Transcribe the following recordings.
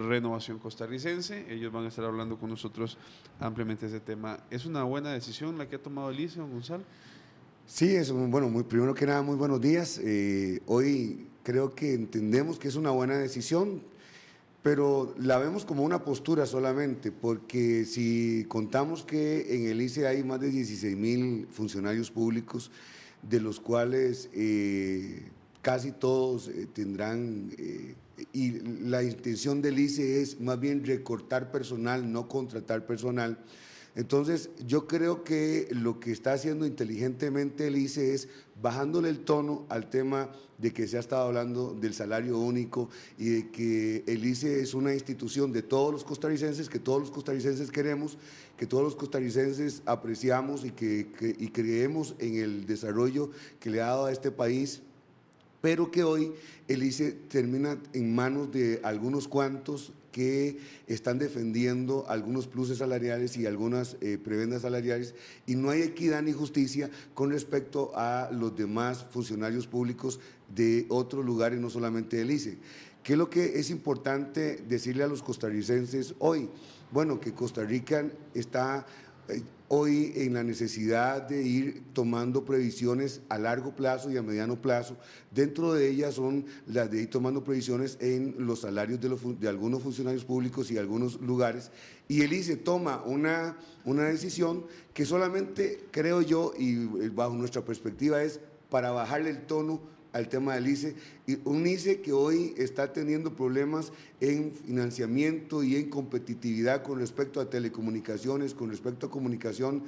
Renovación Costarricense. Ellos van a estar hablando con nosotros ampliamente de ese tema. ¿Es una buena decisión la que ha tomado el ICE, don Gonzalo? Sí, primero que nada, muy buenos días. Hoy creo que entendemos que es una buena decisión, pero la vemos como una postura solamente, porque si contamos que en el ICE hay más de 16,000 funcionarios públicos, de los cuales casi todos tendrán, y la intención del ICE es más bien recortar personal, no contratar personal. Entonces, yo creo que lo que está haciendo inteligentemente el ICE es bajándole el tono al tema de que se ha estado hablando del salario único y de que el ICE es una institución de todos los costarricenses, que todos los costarricenses queremos, que todos los costarricenses apreciamos y creemos en el desarrollo que le ha dado a este país, pero que hoy el ICE termina en manos de algunos cuantos que están defendiendo algunos pluses salariales y algunas prebendas salariales, y no hay equidad ni justicia con respecto a los demás funcionarios públicos de otros lugares, no solamente del ICE. ¿Qué es lo que es importante decirle a los costarricenses hoy? Bueno, que Costa Rica está hoy en la necesidad de ir tomando previsiones a largo plazo y a mediano plazo. Dentro de ellas son las de ir tomando previsiones en los salarios de algunos funcionarios públicos y algunos lugares, y el ICE toma una decisión que solamente, creo yo, y bajo nuestra perspectiva, es para bajarle el tono al tema del ICE, y un ICE que hoy está teniendo problemas en financiamiento y en competitividad con respecto a telecomunicaciones, con respecto a comunicación.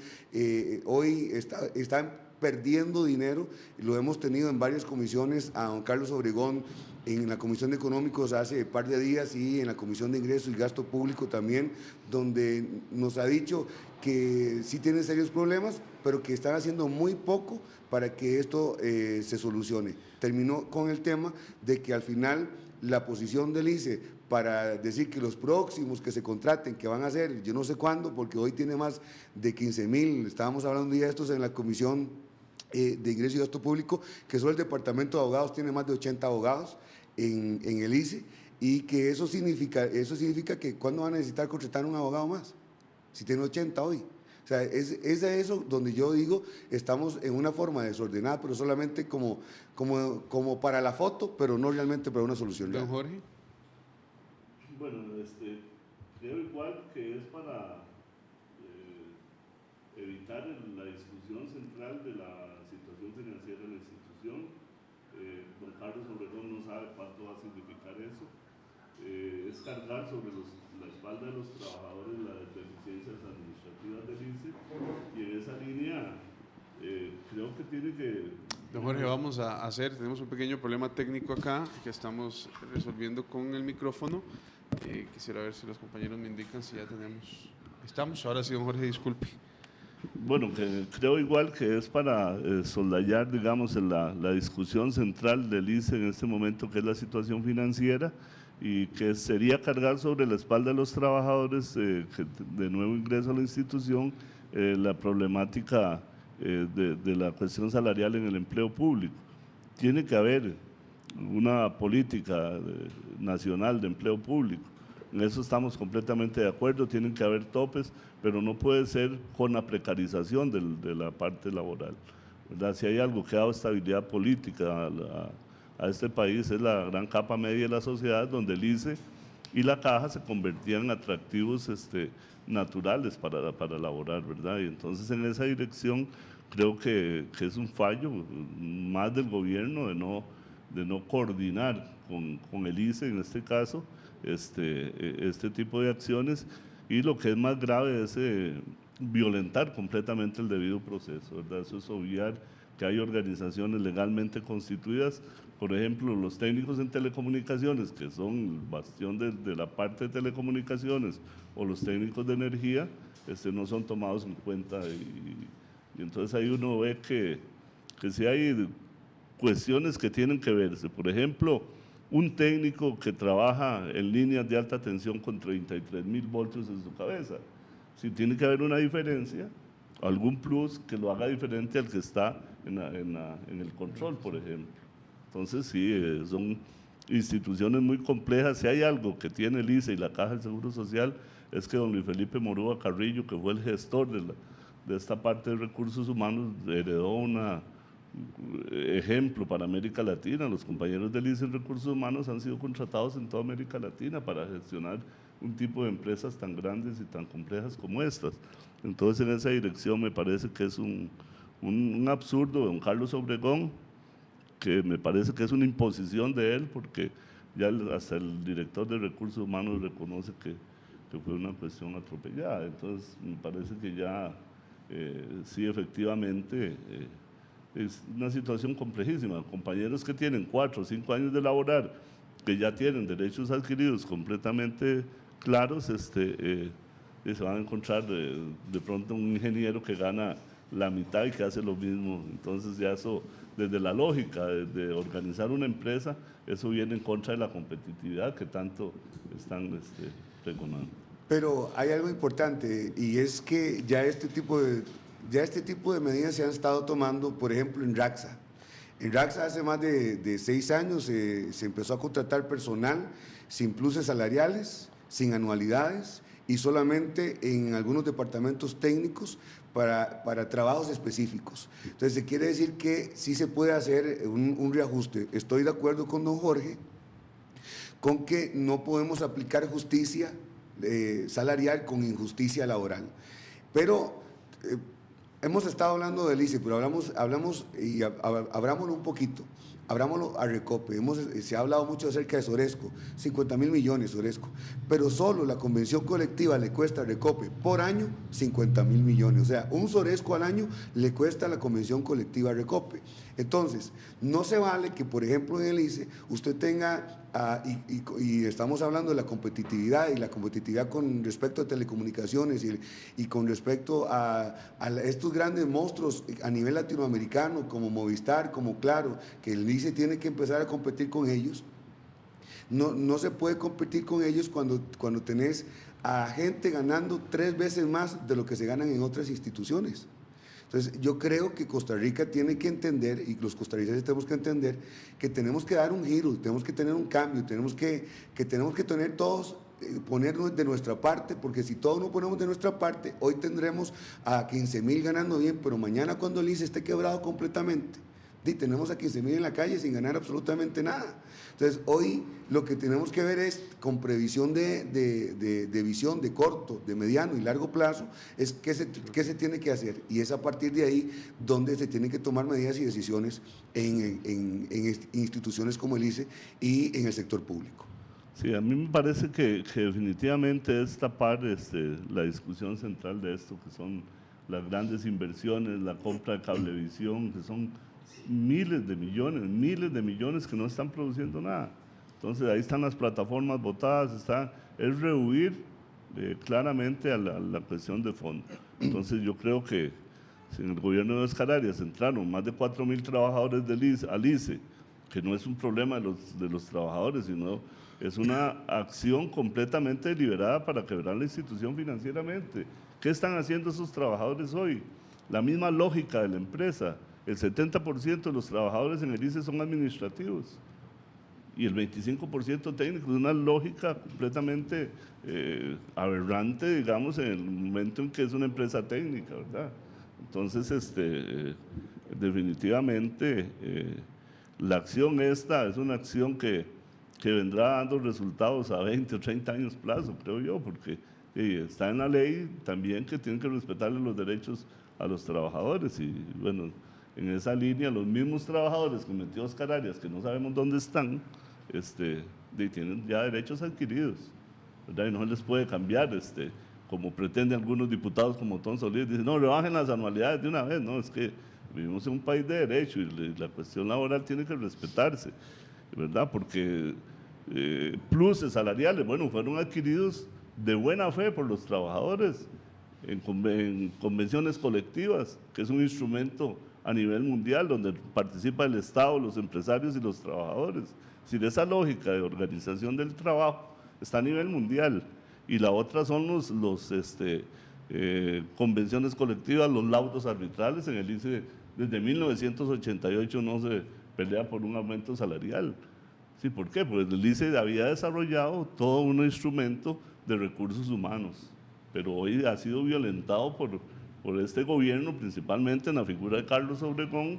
Hoy están perdiendo dinero, lo hemos tenido en varias comisiones, a don Carlos Obregón en la Comisión de Económicos hace un par de días y en la Comisión de Ingresos y Gasto Público también, donde nos ha dicho que sí tienen serios problemas, pero que están haciendo muy poco para que esto se solucione. Terminó con el tema de que al final la posición del ICE para decir que los próximos que se contraten, que van a ser, yo no sé cuándo, porque hoy tiene más de 15,000, estábamos hablando un día de estos en la Comisión de Ingreso y Gasto Público, que solo el Departamento de Abogados tiene más de 80 abogados en el ICE, y que eso significa que ¿cuándo van a necesitar contratar un abogado más? Si tiene 80 hoy. O sea, es de eso donde yo digo, estamos en una forma desordenada, pero solamente como para la foto, pero no realmente para una solución real. Don Jorge. Bueno, creo igual que es para evitar la discusión central de la situación financiera de la institución. Don Carlos Obregón no sabe cuánto va a significar eso. Es cargar sobre la espalda de los trabajadores las deficiencias administrativas del ICE, y en esa línea creo que tiene que… Don Jorge, tenemos un pequeño problema técnico acá que estamos resolviendo con el micrófono. Quisiera ver si los compañeros me indican si ya estamos. Ahora sí, don Jorge, disculpe. Bueno, creo igual que es para soslayar, digamos, la discusión central del ICE en este momento, que es la situación financiera, y que sería cargar sobre la espalda de los trabajadores de nuevo ingreso a la institución la problemática de la cuestión salarial en el empleo público. Tiene que haber una política nacional de empleo público. En eso estamos completamente de acuerdo, tienen que haber topes, pero no puede ser con la precarización de la parte laboral, ¿verdad? Si hay algo que ha dado estabilidad política a este país, es la gran capa media de la sociedad, donde el ICE y la Caja se convertían en atractivos naturales para laborar, ¿verdad? Y entonces en esa dirección creo que es un fallo más del gobierno de no coordinar con el ICE en este caso este tipo de acciones, y lo que es más grave es violentar completamente el debido proceso, ¿verdad? Eso es obviar que hay organizaciones legalmente constituidas, por ejemplo, los técnicos en telecomunicaciones, que son el bastión de la parte de telecomunicaciones, o los técnicos de energía, no son tomados en cuenta, y entonces ahí uno ve que sí hay cuestiones que tienen que verse. Por ejemplo, un técnico que trabaja en líneas de alta tensión con 33,000 voltios en su cabeza, si tiene que haber una diferencia, algún plus que lo haga diferente al que está en el control, por ejemplo. Entonces sí, son instituciones muy complejas. Si hay algo que tiene el ICE y la Caja del Seguro Social, es que don Luis Felipe Morúa Carrillo, que fue el gestor de esta parte de recursos humanos, heredó un ejemplo para América Latina. Los compañeros del ICE en recursos humanos han sido contratados en toda América Latina para gestionar un tipo de empresas tan grandes y tan complejas como estas. Entonces, en esa dirección me parece que es un absurdo de don Carlos Obregón, que me parece que es una imposición de él, porque ya hasta el director de recursos humanos reconoce que fue una cuestión atropellada. Entonces, me parece que ya sí, efectivamente, es una situación complejísima. Compañeros que tienen 4 o 5 años de laborar, que ya tienen derechos adquiridos completamente claros, y se van a encontrar de pronto un ingeniero que gana la mitad y que hace lo mismo. Entonces ya eso, desde la lógica de organizar una empresa, eso viene en contra de la competitividad que tanto están pregonando. Pero hay algo importante, y es que ya este tipo de medidas se han estado tomando, por ejemplo, en RAXA. En RAXA hace más de 6 años se empezó a contratar personal sin pluses salariales, sin anualidades y solamente en algunos departamentos técnicos para trabajos específicos. Entonces, se quiere decir que sí se puede hacer un reajuste. Estoy de acuerdo con don Jorge con que no podemos aplicar justicia salarial con injusticia laboral. Pero hemos estado hablando del ICE, pero hablamos y abrámoslo un poquito, abrámoslo a Recope. Se ha hablado mucho acerca de Soresco, 50.000 millones Soresco, pero solo la convención colectiva le cuesta a Recope por año 50.000 millones. O sea, un Soresco al año le cuesta a la convención colectiva a Recope. Entonces, no se vale que, por ejemplo, en el ICE usted tenga, y estamos hablando de la competitividad, y la competitividad con respecto a telecomunicaciones y con respecto a estos grandes monstruos a nivel latinoamericano, como Movistar, como Claro, que el ICE tiene que empezar a competir con ellos. No se puede competir con ellos cuando tenés a gente ganando 3 veces más de lo que se ganan en otras instituciones. Entonces, yo creo que Costa Rica tiene que entender, y los costarricenses tenemos que entender, que tenemos que dar un giro, tenemos que tener un cambio, tenemos que tener todos, ponernos de nuestra parte, porque si todos no ponemos de nuestra parte, hoy tendremos a 15.000 ganando bien, pero mañana cuando el ICE esté quebrado completamente, tenemos a 15.000 en la calle sin ganar absolutamente nada. Entonces, hoy lo que tenemos que ver es, con previsión de visión de corto, de mediano y largo plazo, es qué se tiene que hacer. Y es a partir de ahí donde se tienen que tomar medidas y decisiones en instituciones como el ICE y en el sector público. Sí, a mí me parece que definitivamente es tapar la discusión central de esto, que son las grandes inversiones, la compra de cablevisión, que son miles de millones que no están produciendo nada. Entonces ahí están las plataformas botadas, es rehuir claramente a la cuestión de fondo. Entonces yo creo que si en el gobierno de Oscar Arias entraron más de 4.000 trabajadores al ICE, que no es un problema de los trabajadores, sino es una acción completamente deliberada para quebrar la institución financieramente. ¿Qué están haciendo esos trabajadores hoy? La misma lógica de la empresa. El 70% de los trabajadores en el ICE son administrativos y el 25% técnicos. Es una lógica completamente aberrante, digamos, en el momento en que es una empresa técnica, ¿verdad? Entonces, definitivamente, la acción esta es una acción que vendrá dando resultados a 20 o 30 años plazo, creo yo, porque está en la ley también que tienen que respetarle los derechos a los trabajadores. Y bueno, en esa línea, los mismos trabajadores que metió Oscar Arias, que no sabemos dónde están, tienen ya derechos adquiridos, ¿verdad? Y no se les puede cambiar, como pretenden algunos diputados como Tom Solís, dicen, no, rebajen las anualidades de una vez. No, es que vivimos en un país de derecho y la cuestión laboral tiene que respetarse, ¿verdad? Porque pluses salariales, bueno, fueron adquiridos de buena fe por los trabajadores en convenciones colectivas, que es un instrumento a nivel mundial donde participa el Estado, los empresarios y los trabajadores. Si esa lógica de organización del trabajo está a nivel mundial, y la otra son convenciones colectivas, los laudos arbitrales. En el ICE desde 1988 no se pelea por un aumento salarial. Sí, ¿por qué? Porque el ICE había desarrollado todo un instrumento de recursos humanos, pero hoy ha sido violentado por este gobierno, principalmente en la figura de Carlos Obregón,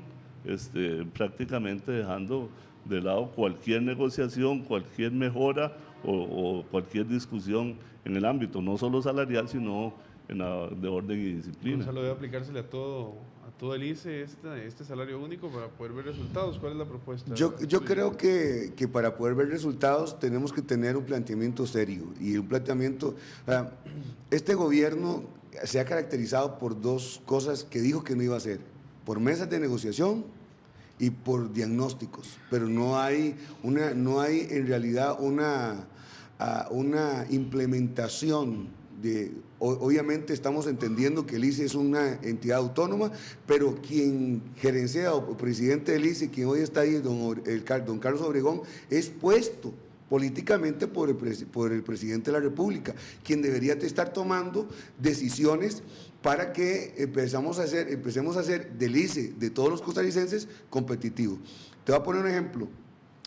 prácticamente dejando de lado cualquier negociación, cualquier mejora o cualquier discusión en el ámbito, no solo salarial, sino de orden y disciplina. Gonzalo, debe aplicársele a todo el ICE este salario único para poder ver resultados. ¿Cuál es la propuesta? Yo creo que para poder ver resultados tenemos que tener un planteamiento serio y un planteamiento. Este gobierno se ha caracterizado por dos cosas que dijo que no iba a hacer: por mesas de negociación y por diagnósticos, pero no hay en realidad una implementación. Obviamente estamos entendiendo que el ICE es una entidad autónoma, pero quien gerencia o presidente del ICE, quien hoy está ahí, don Carlos Obregón, es puesto políticamente por el presidente de la República, quien debería estar tomando decisiones para que empecemos a hacer del ICE, de todos los costarricenses, competitivo. Te voy a poner un ejemplo.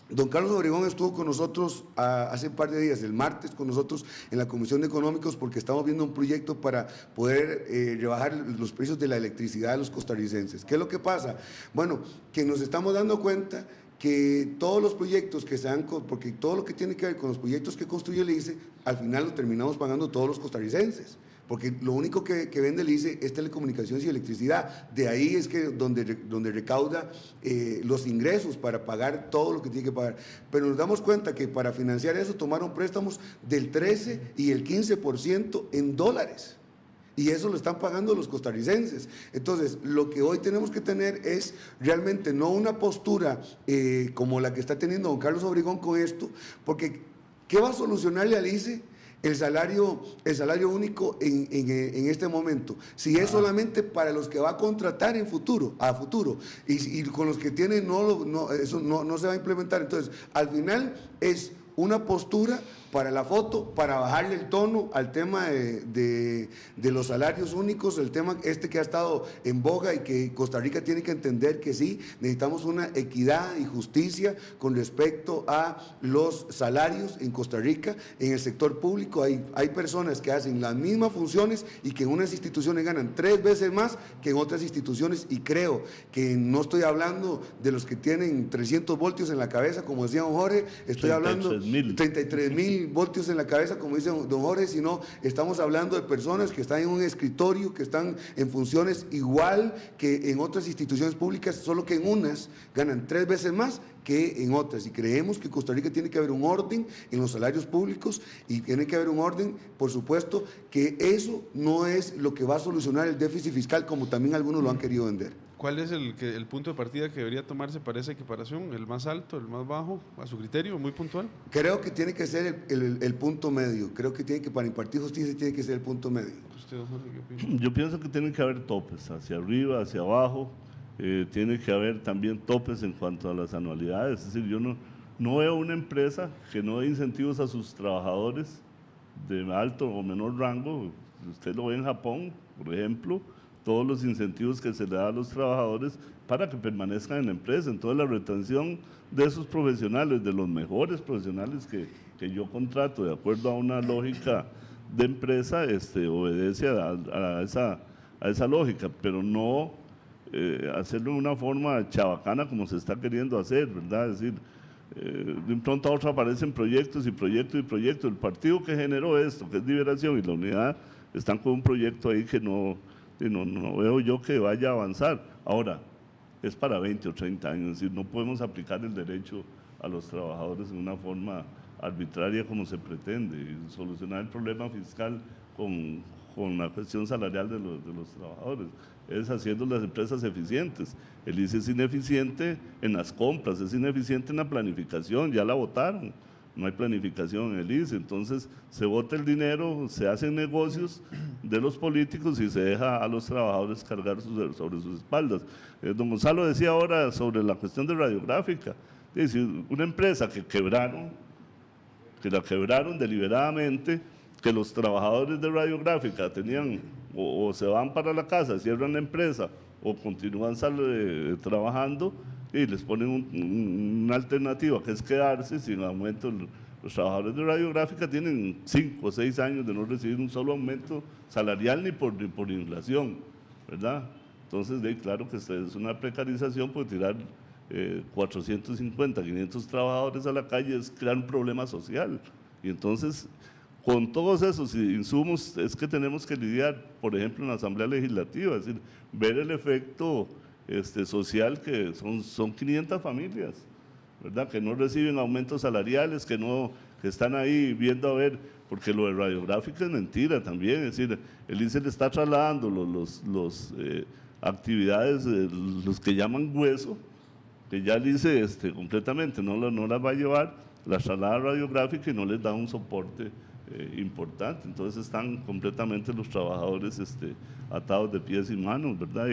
Don Carlos Obregón estuvo con nosotros hace un par de días, el martes, con nosotros en la Comisión de Económicos, porque estamos viendo un proyecto para poder rebajar los precios de la electricidad de los costarricenses. ¿Qué es lo que pasa? Bueno, que nos estamos dando cuenta que todos los proyectos que se dan, porque todo lo que tiene que ver con los proyectos que construye el ICE, al final lo terminamos pagando todos los costarricenses, porque lo único que vende el ICE es telecomunicaciones y electricidad. De ahí es que donde recauda los ingresos para pagar todo lo que tiene que pagar. Pero nos damos cuenta que para financiar eso tomaron préstamos del 13 y el 15% en dólares. Y eso lo están pagando los costarricenses. Entonces, lo que hoy tenemos que tener es realmente no una postura como la que está teniendo don Carlos Obregón con esto, porque ¿qué va a solucionarle al ICE el salario único en este momento? Si es solamente para los que va a contratar a futuro, y con los que tienen eso no se va a implementar. Entonces, al final es una postura para la foto, para bajarle el tono al tema de los salarios únicos, el tema que ha estado en boga y que Costa Rica tiene que entender que sí, necesitamos una equidad y justicia con respecto a los salarios en Costa Rica. En el sector público hay personas que hacen las mismas funciones y que en unas instituciones ganan 3 veces más que en otras instituciones, y creo que no estoy hablando de los que tienen 300 voltios en la cabeza, como decía don Jorge, estoy hablando de 33,000 voltios en la cabeza, como dice don Jorge, sino estamos hablando de personas que están en un escritorio, que están en funciones igual que en otras instituciones públicas, solo que en unas ganan 3 veces más que en otras. Y creemos que en Costa Rica tiene que haber un orden en los salarios públicos, y tiene que haber un orden, por supuesto, que eso no es lo que va a solucionar el déficit fiscal, como también algunos lo han querido vender. ¿Cuál es el punto de partida que debería tomarse para esa equiparación? ¿El más alto, el más bajo, a su criterio, muy puntual? Creo que tiene que ser el punto medio. Creo que para impartir justicia tiene que ser el punto medio. ¿Usted, Jorge, qué opina? Yo pienso que tienen que haber topes, hacia arriba, hacia abajo. Tiene que haber también topes en cuanto a las anualidades. Es decir, yo no veo una empresa que no dé incentivos a sus trabajadores de alto o menor rango. Usted lo ve en Japón, por ejemplo, todos los incentivos que se le da a los trabajadores para que permanezcan en la empresa. Entonces, la retención de esos profesionales, de los mejores profesionales que yo contrato de acuerdo a una lógica de empresa, obedece a esa lógica, pero no hacerlo de una forma chabacana como se está queriendo hacer, ¿verdad? Es decir, de un pronto a otro aparecen proyectos y proyectos y proyectos. El partido que generó esto, que es Liberación, y la Unidad, están con un proyecto ahí que no veo yo que vaya a avanzar. Ahora, es para 20 o 30 años, es decir, no podemos aplicar el derecho a los trabajadores de una forma arbitraria como se pretende, y solucionar el problema fiscal con la cuestión salarial de los trabajadores. Es haciendo las empresas eficientes. El ICE es ineficiente en las compras, es ineficiente en la planificación, ya la votaron. No hay planificación en el ICE, entonces se bota el dinero, se hacen negocios de los políticos y se deja a los trabajadores cargar sobre sus espaldas. Don Gonzalo decía ahora sobre la cuestión de Radiográfica. Es decir, una empresa que la quebraron deliberadamente, que los trabajadores de Radiográfica tenían o se van para la casa, cierran la empresa o continúan trabajando, y les ponen una alternativa que es quedarse sin aumento. Los trabajadores de radiográfica tienen 5 o 6 años de no recibir un solo aumento salarial ni por inflación, ¿verdad? Entonces, claro que es una precarización, porque tirar 450, 500 trabajadores a la calle es crear un problema social. Y entonces, con todos esos insumos es que tenemos que lidiar, por ejemplo, en la Asamblea Legislativa, es decir, ver el efecto social, que son 500 familias, ¿verdad?, que no reciben aumentos salariales, que están ahí viendo a ver, porque lo de radiográfica es mentira también, es decir, el INSE le está trasladando los actividades, los que llaman hueso, que ya el INSE completamente no las va a llevar, las traslada radiográfica y no les da un soporte importante. Entonces están completamente los trabajadores atados de pies y manos, ¿verdad?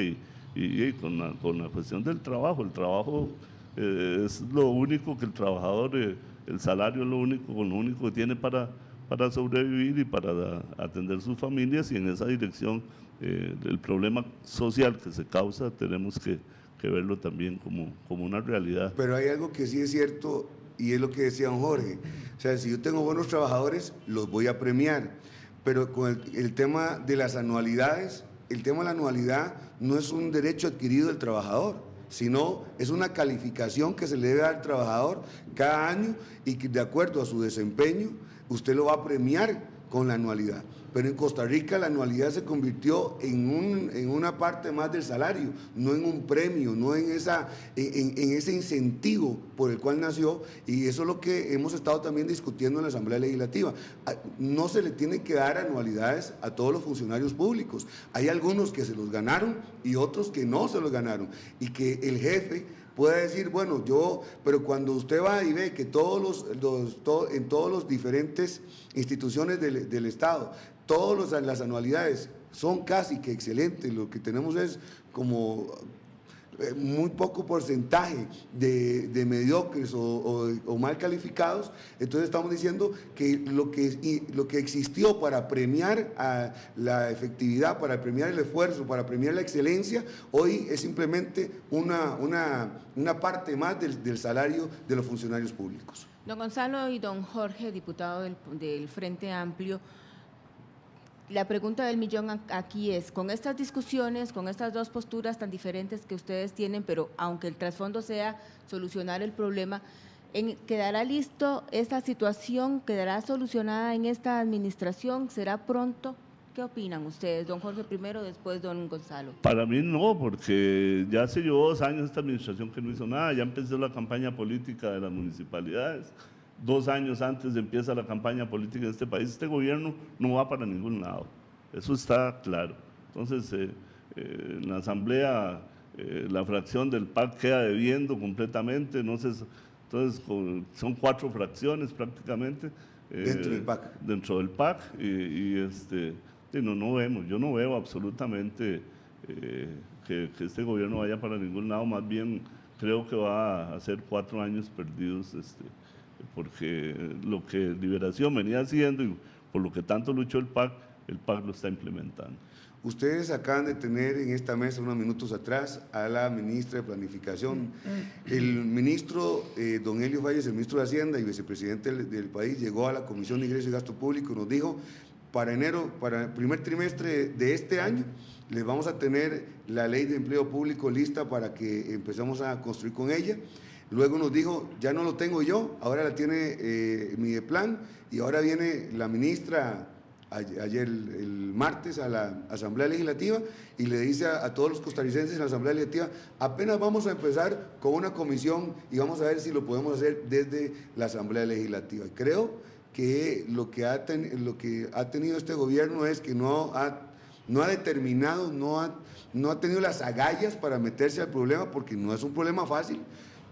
Y con la cuestión del trabajo, el trabajo es lo único que el trabajador, el salario es lo único que tiene para sobrevivir y para atender sus familias, y en esa dirección el problema social que se causa tenemos que verlo también como una realidad. Pero hay algo que sí es cierto, y es lo que decía don Jorge, o sea, si yo tengo buenos trabajadores, los voy a premiar, pero con el tema de las anualidades, el tema de la anualidad no es un derecho adquirido del trabajador, sino es una calificación que se le debe dar al trabajador cada año, y que de acuerdo a su desempeño usted lo va a premiar con la anualidad. Pero en Costa Rica la anualidad se convirtió en una parte más del salario, no en un premio, no en ese incentivo por el cual nació, y eso es lo que hemos estado también discutiendo en la Asamblea Legislativa. No se le tienen que dar anualidades a todos los funcionarios públicos. Hay algunos que se los ganaron y otros que no se los ganaron, y que el jefe puede decir, bueno, pero cuando usted va y ve que en todos los diferentes instituciones del Estado, todas las anualidades son casi que excelentes, lo que tenemos es como muy poco porcentaje de mediocres o mal calificados. Entonces estamos diciendo que lo que existió para premiar a la efectividad, para premiar el esfuerzo, para premiar la excelencia, hoy es simplemente una parte más del salario de los funcionarios públicos. Don Gonzalo y don Jorge, diputado del Frente Amplio, la pregunta del millón aquí es, con estas discusiones, con estas dos posturas tan diferentes que ustedes tienen, pero aunque el trasfondo sea solucionar el problema, ¿quedará listo esta situación? ¿Quedará solucionada en esta administración? ¿Será pronto? ¿Qué opinan ustedes? Don Jorge primero, después don Gonzalo. Para mí no, porque ya se llevó 2 años esta administración que no hizo nada, ya empezó la campaña política de las municipalidades. 2 años antes empieza la campaña política en este país. Este gobierno no va para ningún lado, eso está claro. Entonces, en la Asamblea, la fracción del PAC queda debiendo completamente, entonces son 4 fracciones prácticamente. Dentro del PAC. Yo no veo absolutamente que este gobierno vaya para ningún lado, más bien creo que va a ser 4 años perdidos, porque lo que Liberación venía haciendo y por lo que tanto luchó el PAC lo está implementando. Ustedes acaban de tener en esta mesa unos minutos atrás a la ministra de Planificación. El ministro don Elio Valles, el ministro de Hacienda y vicepresidente del país, llegó a la Comisión de Ingresos y Gasto Público y nos dijo, para el primer trimestre de este año, les vamos a tener la ley de empleo público lista para que empecemos a construir con ella. Luego nos dijo, ya no lo tengo yo, ahora la tiene Mideplan, y ahora viene la ministra ayer el martes a la Asamblea Legislativa y le dice a todos los costarricenses en la Asamblea Legislativa, apenas vamos a empezar con una comisión y vamos a ver si lo podemos hacer desde la Asamblea Legislativa. Creo que lo que ha tenido este gobierno es que no ha determinado, no ha tenido las agallas para meterse al problema, porque no es un problema fácil,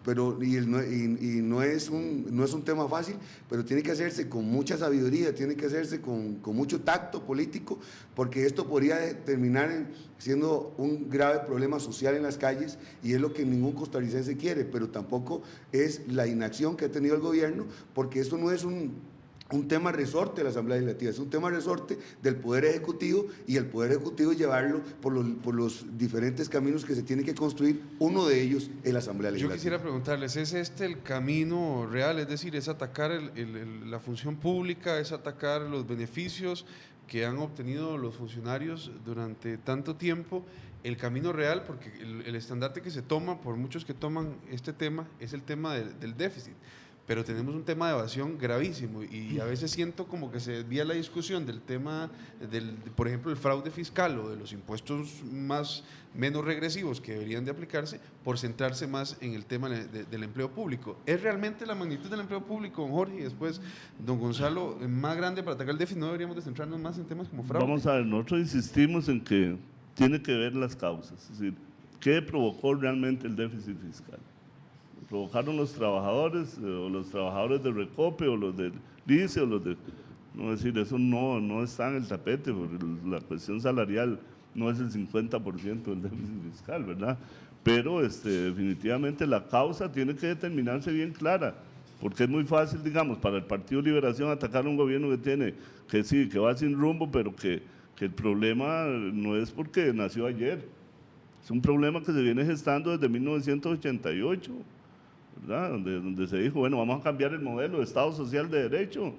pero no es un tema fácil, pero tiene que hacerse con mucha sabiduría, tiene que hacerse con mucho tacto político, porque esto podría terminar siendo un grave problema social en las calles, y es lo que ningún costarricense quiere, pero tampoco es la inacción que ha tenido el gobierno, porque esto no es un tema resorte de la Asamblea Legislativa, es un tema resorte del Poder Ejecutivo, y el Poder Ejecutivo llevarlo por los diferentes caminos que se tienen que construir. Uno de ellos es la Asamblea Yo Legislativa. quisiera preguntarles, ¿es este el camino real? Es decir, ¿es atacar la función pública, es atacar los beneficios que han obtenido los funcionarios durante tanto tiempo? El camino real, porque el estandarte que se toma por muchos que toman este tema es el tema del déficit. Pero tenemos un tema de evasión gravísimo y a veces siento como que se desvía la discusión del tema, por ejemplo, el fraude fiscal o de los impuestos menos regresivos que deberían de aplicarse, por centrarse más en el tema del empleo público. ¿Es realmente la magnitud del empleo público, don Jorge, y después don Gonzalo, más grande para atacar el déficit? ¿No deberíamos de centrarnos más en temas como fraude? Vamos a ver, nosotros insistimos en que tiene que ver las causas, es decir, ¿qué provocó realmente el déficit fiscal? ¿Provocaron los trabajadores, o los trabajadores de Recope, o los del ICE, o los de...? No, es decir, eso no está en el tapete, porque la cuestión salarial no es el 50% del déficit fiscal, ¿verdad? Pero definitivamente la causa tiene que determinarse bien clara, porque es muy fácil, digamos, para el Partido Liberación atacar a un gobierno que va sin rumbo, pero que el problema no es porque nació ayer, es un problema que se viene gestando desde 1988, ¿verdad? Donde se dijo, bueno, vamos a cambiar el modelo de Estado Social de Derecho.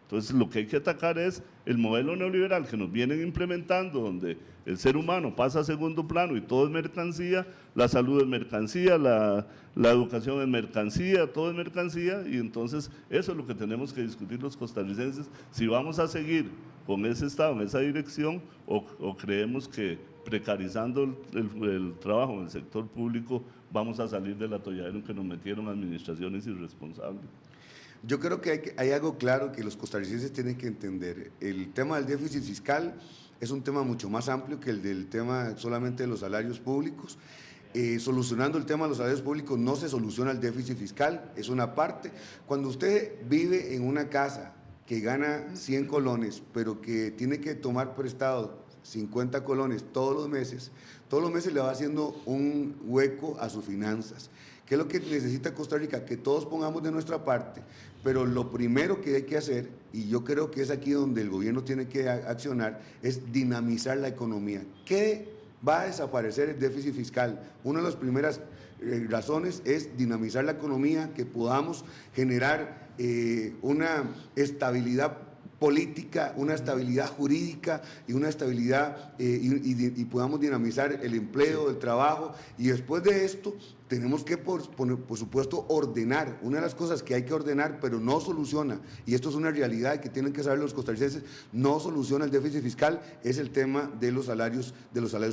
Entonces, lo que hay que atacar es el modelo neoliberal que nos vienen implementando, donde el ser humano pasa a segundo plano y todo es mercancía, la salud es mercancía, la educación es mercancía, todo es mercancía, y entonces eso es lo que tenemos que discutir los costarricenses, si vamos a seguir con ese Estado, en esa dirección, o creemos que precarizando el trabajo en el sector público vamos a salir del atolladero en que nos metieron administraciones irresponsables. Yo creo que hay algo claro que los costarricenses tienen que entender. El tema del déficit fiscal es un tema mucho más amplio que el del tema solamente de los salarios públicos. Solucionando el tema de los salarios públicos no se soluciona el déficit fiscal, es una parte. Cuando usted vive en una casa que gana 100 colones, pero que tiene que tomar prestado 50 colones todos los meses le va haciendo un hueco a sus finanzas. ¿Qué es lo que necesita Costa Rica? Que todos pongamos de nuestra parte, pero lo primero que hay que hacer, y yo creo que es aquí donde el gobierno tiene que accionar, es dinamizar la economía. ¿Qué va a desaparecer el déficit fiscal? Una de las primeras razones es dinamizar la economía, que podamos generar una estabilidad política, una estabilidad jurídica y una estabilidad y podamos dinamizar el empleo, el trabajo, y después de esto tenemos que, por supuesto, ordenar. Una de las cosas que hay que ordenar, pero no soluciona, y esto es una realidad que tienen que saber los costarricenses, no soluciona el déficit fiscal, es el tema de los salarios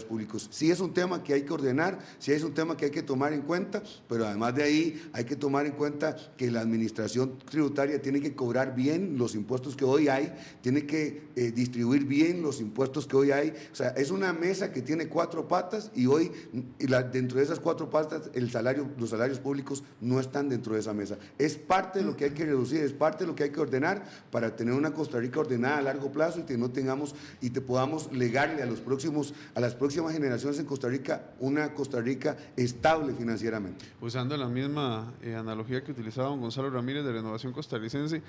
públicos. Sí es un tema que hay que ordenar, sí es un tema que hay que tomar en cuenta, pero además de ahí hay que tomar en cuenta que la administración tributaria tiene que cobrar bien los impuestos que hoy hay, tiene que distribuir bien los impuestos que hoy hay. O sea, es una mesa que tiene 4 patas y hoy dentro de esas 4 patas los salarios públicos no están dentro de esa mesa. Es parte de lo que hay que reducir, es parte de lo que hay que ordenar para tener una Costa Rica ordenada a largo plazo y que no tengamos y te podamos legarle a las próximas generaciones en Costa Rica una Costa Rica estable financieramente. Usando la misma analogía que utilizaba don Gonzalo Ramírez de Renovación Costarricense,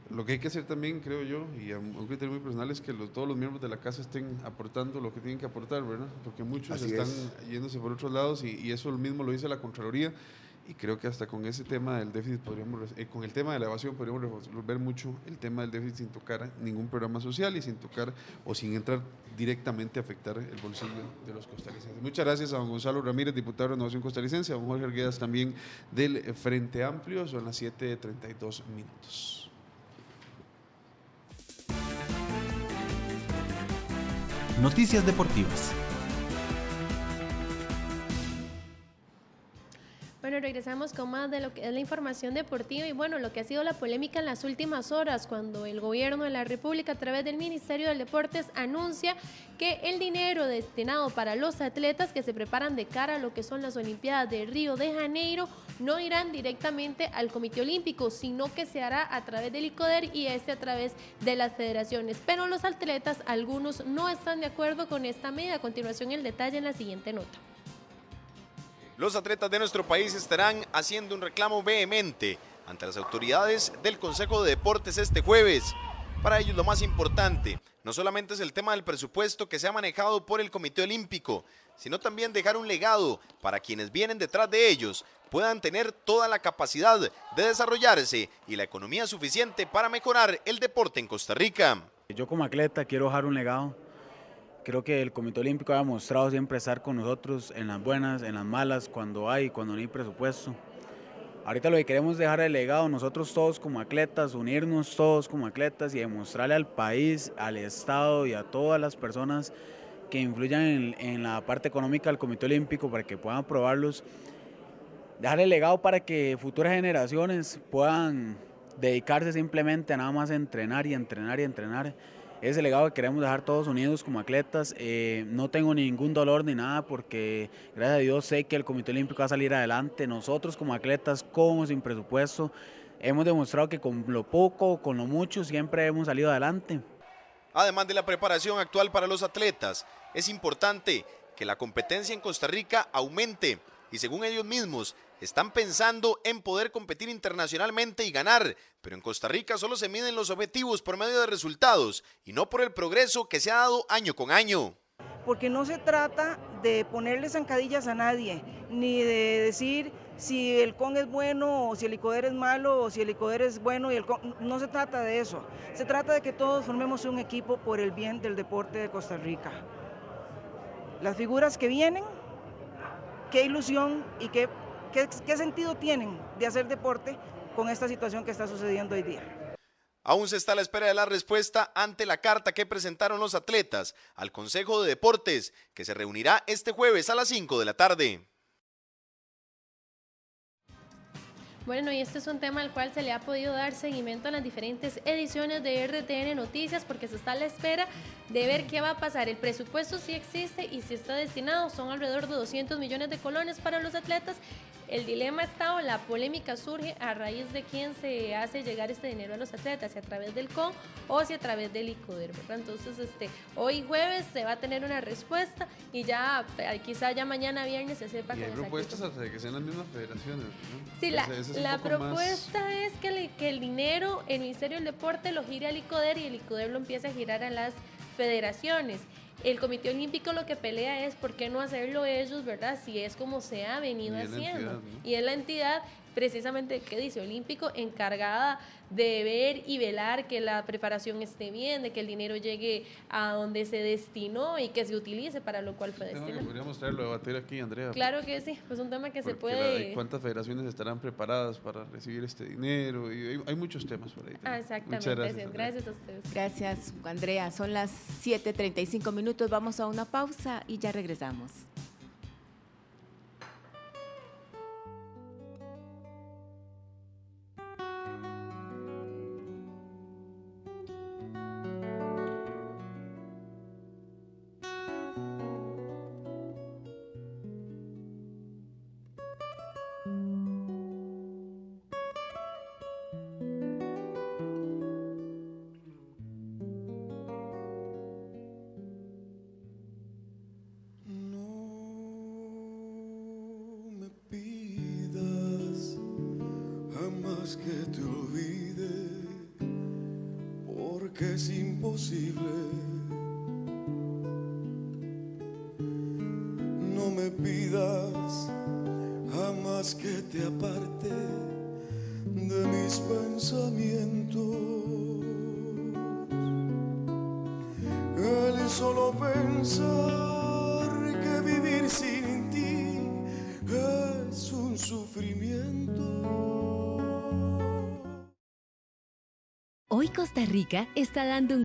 lo que hay que hacer también, creo yo, y a un criterio muy personal, es que todos los miembros de la casa estén aportando lo que tienen que aportar, ¿verdad? Porque muchos están yéndose por otros lados y eso mismo lo dice la Contraloría, y creo que hasta con ese tema del déficit con el tema de la evasión podríamos resolver mucho el tema del déficit sin tocar ningún programa social y sin tocar o sin entrar directamente a afectar el bolsillo de los costarricenses. Muchas gracias a don Gonzalo Ramírez, diputado de Renovación Costarricense, a don Jorge Arguedas también del Frente Amplio. Son las 7:32 minutos. Noticias deportivas. Bueno, regresamos con más de lo que es la información deportiva y bueno, lo que ha sido la polémica en las últimas horas cuando el gobierno de la República a través del Ministerio de Deportes anuncia que el dinero destinado para los atletas que se preparan de cara a lo que son las Olimpiadas de Río de Janeiro no irán directamente al Comité Olímpico, sino que se hará a través del ICODER y a través de las federaciones. Pero los atletas, algunos no están de acuerdo con esta medida. A continuación el detalle en la siguiente nota. Los atletas de nuestro país estarán haciendo un reclamo vehemente ante las autoridades del Consejo de Deportes este jueves. Para ellos lo más importante no solamente es el tema del presupuesto que se ha manejado por el Comité Olímpico, sino también dejar un legado para quienes vienen detrás de ellos puedan tener toda la capacidad de desarrollarse y la economía suficiente para mejorar el deporte en Costa Rica. Yo como atleta quiero dejar un legado. Creo que el Comité Olímpico ha demostrado siempre estar con nosotros en las buenas, en las malas, cuando hay, cuando no hay presupuesto. Ahorita lo que queremos es dejar el legado, nosotros todos como atletas, unirnos todos como atletas y demostrarle al país, al Estado y a todas las personas que influyan en la parte económica del Comité Olímpico para que puedan aprobarlos, dejar el legado para que futuras generaciones puedan dedicarse simplemente a nada más entrenar y entrenar y entrenar. Ese es el legado que queremos dejar todos unidos como atletas. No tengo ningún dolor ni nada porque gracias a Dios sé que el Comité Olímpico va a salir adelante. Nosotros como atletas, con o sin presupuesto, hemos demostrado que con lo poco o con lo mucho siempre hemos salido adelante. Además de la preparación actual para los atletas, es importante que la competencia en Costa Rica aumente y según ellos mismos están pensando en poder competir internacionalmente y ganar, pero en Costa Rica solo se miden los objetivos por medio de resultados y no por el progreso que se ha dado año con año. Porque no se trata de ponerle zancadillas a nadie, ni de decir si el CON es bueno o si el ICODER es malo o si el ICODER es bueno y el CON, no se trata de eso. Se trata de que todos formemos un equipo por el bien del deporte de Costa Rica. Las figuras que vienen, qué ilusión y qué sentido tienen de hacer deporte con esta situación que está sucediendo hoy día. Aún se está a la espera de la respuesta ante la carta que presentaron los atletas al Consejo de Deportes, que se reunirá este jueves a las 5 de la tarde. Bueno, y este es un tema al cual se le ha podido dar seguimiento en las diferentes ediciones de RTN Noticias porque se está a la espera de ver qué va a pasar. El presupuesto sí existe y sí está destinado, son alrededor de 200 millones de colones para los atletas. El dilema está o la polémica surge a raíz de quién se hace llegar este dinero a los atletas, si a través del CON o si a través del ICODER, ¿verdad? Entonces, hoy jueves se va a tener una respuesta y ya quizá ya mañana viernes se sepa. Y hay propuestas hasta de que sean las mismas federaciones, ¿no? Sí, la propuesta es que el dinero, el Ministerio del Deporte lo gire al ICODER y el ICODER lo empiece a girar a las federaciones. El Comité Olímpico lo que pelea es por qué no hacerlo ellos, ¿verdad? Si es como se ha venido haciendo. Entidad, ¿no? Y es la entidad precisamente que dice Olímpico encargada de ver y velar que la preparación esté bien, de que el dinero llegue a donde se destinó y que se utilice para lo cual fue destinado. Podríamos traerlo a debatir aquí, Andrea. Claro que sí, pues un tema que se puede... ¿Cuántas federaciones estarán preparadas para recibir este dinero? Y hay muchos temas por ahí. Exactamente. Muchas gracias a ustedes. Gracias, Andrea. Son las 7:35 minutos. Vamos a una pausa y ya regresamos. Que te olvide, porque es imposible. No me pidas jamás que te aparte de mis pensamientos. El solo pensar que vivir sin ti es un sufrimiento. Hoy Costa Rica está dando un